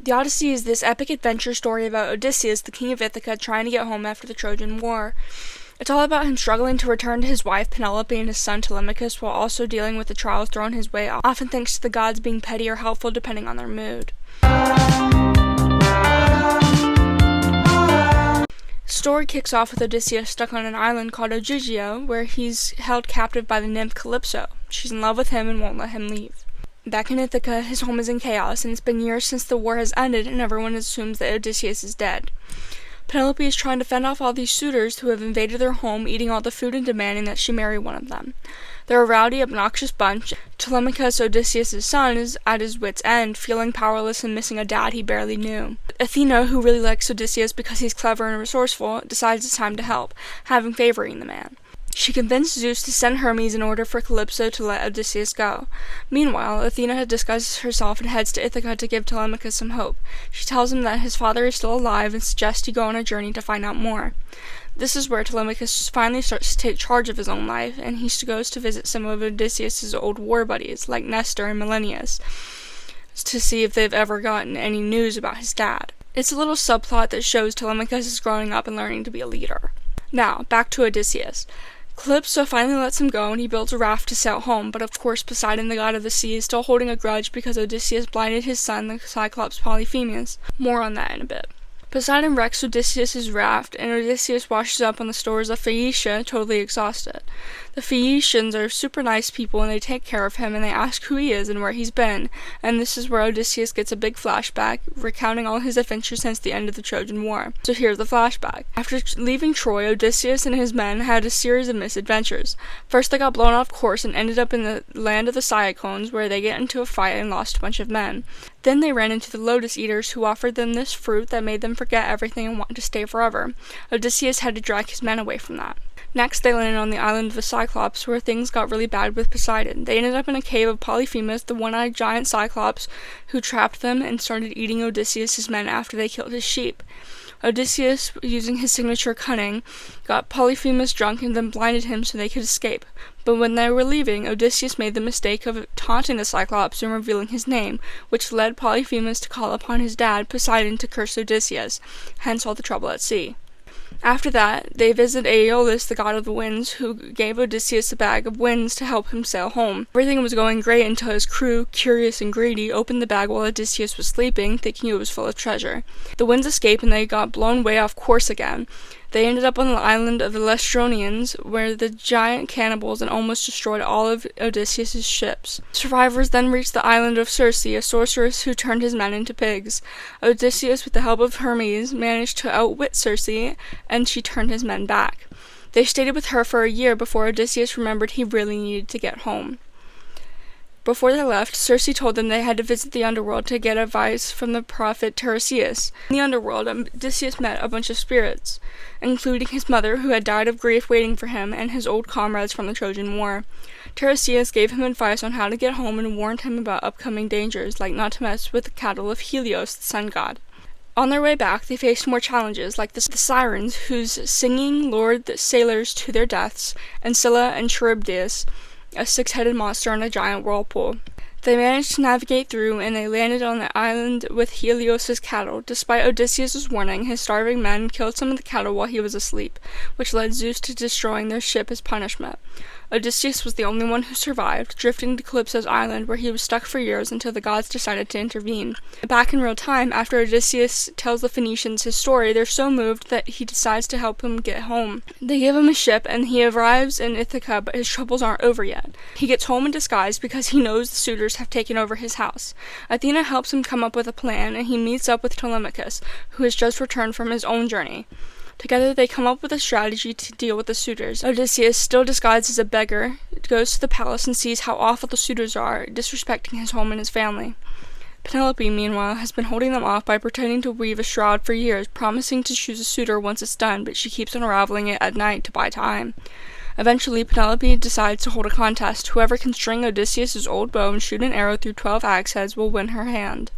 The Odyssey is this epic adventure story about Odysseus, the king of Ithaca, trying to get home after the Trojan War. It's all about him struggling to return to his wife Penelope and his son Telemachus while also dealing with the trials thrown his way, often thanks to the gods being petty or helpful depending on their mood. The story kicks off with Odysseus stuck on an island called Ogygia, where he's held captive by the nymph Calypso. She's in love with him and won't let him leave. Back in Ithaca, his home is in chaos, and it's been years since the war has ended and everyone assumes that Odysseus is dead. Penelope is trying to fend off all these suitors who have invaded their home, eating all the food and demanding that she marry one of them. They're a rowdy, obnoxious bunch. Telemachus, Odysseus' son, is at his wit's end, feeling powerless and missing a dad he barely knew. Athena, who really likes Odysseus because he's clever and resourceful, decides it's time to help, having favoring the man. She convinced Zeus to send Hermes in order for Calypso to let Odysseus go. Meanwhile, Athena disguises herself and heads to Ithaca to give Telemachus some hope. She tells him that his father is still alive and suggests he go on a journey to find out more. This is where Telemachus finally starts to take charge of his own life, and he goes to visit some of Odysseus' old war buddies, like Nestor and Menelaus, to see if they've ever gotten any news about his dad. It's a little subplot that shows Telemachus is growing up and learning to be a leader. Now, back to Odysseus. Calypso finally lets him go and he builds a raft to sail home, but of course Poseidon, the god of the sea, is still holding a grudge because Odysseus blinded his son, the Cyclops Polyphemus. More on that in a bit. Poseidon wrecks Odysseus' raft, and Odysseus washes up on the shores of Phaeacia, totally exhausted. The Phaeacians are super nice people, and they take care of him, and they ask who he is and where he's been, and this is where Odysseus gets a big flashback, recounting all his adventures since the end of the Trojan War. So here's the flashback. After leaving Troy, Odysseus and his men had a series of misadventures. First, they got blown off course and ended up in the land of the Cyclones, where they get into a fight and lost a bunch of men. Then they ran into the Lotus Eaters, who offered them this fruit that made them forget everything and want to stay forever. Odysseus had to drag his men away from that. Next, they landed on the island of the Cyclops, where things got really bad with Poseidon. They ended up in a cave of Polyphemus, the one-eyed giant Cyclops, who trapped them and started eating Odysseus' men after they killed his sheep. Odysseus, using his signature cunning, got Polyphemus drunk and then blinded him so they could escape. But when they were leaving, Odysseus made the mistake of taunting the Cyclops and revealing his name, which led Polyphemus to call upon his dad, Poseidon, to curse Odysseus, hence all the trouble at sea. After that, they visit Aeolus, the god of the winds, who gave Odysseus a bag of winds to help him sail home. Everything was going great until his crew, curious and greedy, opened the bag while Odysseus was sleeping, thinking it was full of treasure. The winds escaped and they got blown way off course again. They ended up on the island of the Lestronians, where the giant cannibals and almost destroyed all of Odysseus' ships. Survivors then reached the island of Circe, a sorceress who turned his men into pigs. Odysseus, with the help of Hermes, managed to outwit Circe, and she turned his men back. They stayed with her for a year before Odysseus remembered he really needed to get home. Before they left, Circe told them they had to visit the underworld to get advice from the prophet Tiresias. In the underworld, Odysseus met a bunch of spirits, including his mother, who had died of grief waiting for him, and his old comrades from the Trojan War. Tiresias gave him advice on how to get home and warned him about upcoming dangers, like not to mess with the cattle of Helios, the sun god. On their way back, they faced more challenges, like the Sirens, whose singing lured the sailors to their deaths, and Scylla and Charybdis, a six-headed monster in a giant whirlpool. They managed to navigate through, and they landed on the island with Helios' cattle. Despite Odysseus' warning, his starving men killed some of the cattle while he was asleep, which led Zeus to destroying their ship as punishment. Odysseus was the only one who survived, drifting to Calypso's island, where he was stuck for years until the gods decided to intervene. Back in real time, after Odysseus tells the Phoenicians his story, they're so moved that he decides to help him get home. They give him a ship, and he arrives in Ithaca, but his troubles aren't over yet. He gets home in disguise because he knows the suitors have taken over his house. Athena helps him come up with a plan, and he meets up with Telemachus, who has just returned from his own journey. Together they come up with a strategy to deal with the suitors. Odysseus, still disguised as a beggar, goes to the palace and sees how awful the suitors are, disrespecting his home and his family. Penelope, meanwhile, has been holding them off by pretending to weave a shroud for years, promising to choose a suitor once it's done, but she keeps unraveling it at night to buy time. Eventually, Penelope decides to hold a contest. Whoever can string Odysseus' old bow and shoot an arrow through 12 axe heads will win her hand.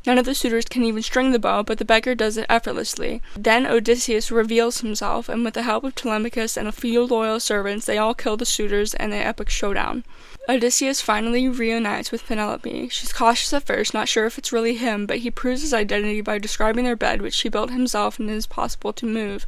None of the suitors can even string the bow, but the beggar does it effortlessly. Then Odysseus reveals himself, and with the help of Telemachus and a few loyal servants, they all kill the suitors in an epic showdown. Odysseus finally reunites with Penelope. She's cautious at first, not sure if it's really him, but he proves his identity by describing their bed, which he built himself and is possible to move.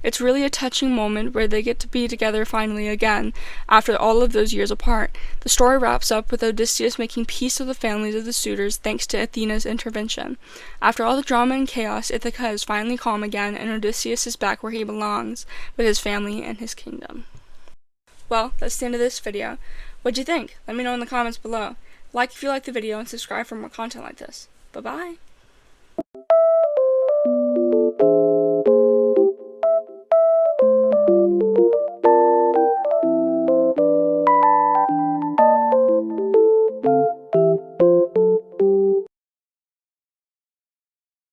It's really a touching moment where they get to be together finally again, after all of those years apart. The story wraps up with Odysseus making peace with the families of the suitors thanks to Athena's intervention. After all the drama and chaos, Ithaca is finally calm again, and Odysseus is back where he belongs, with his family and his kingdom. Well, that's the end of this video. What'd you think? Let me know in the comments below. Like if you liked the video and subscribe for more content like this. Bye-bye!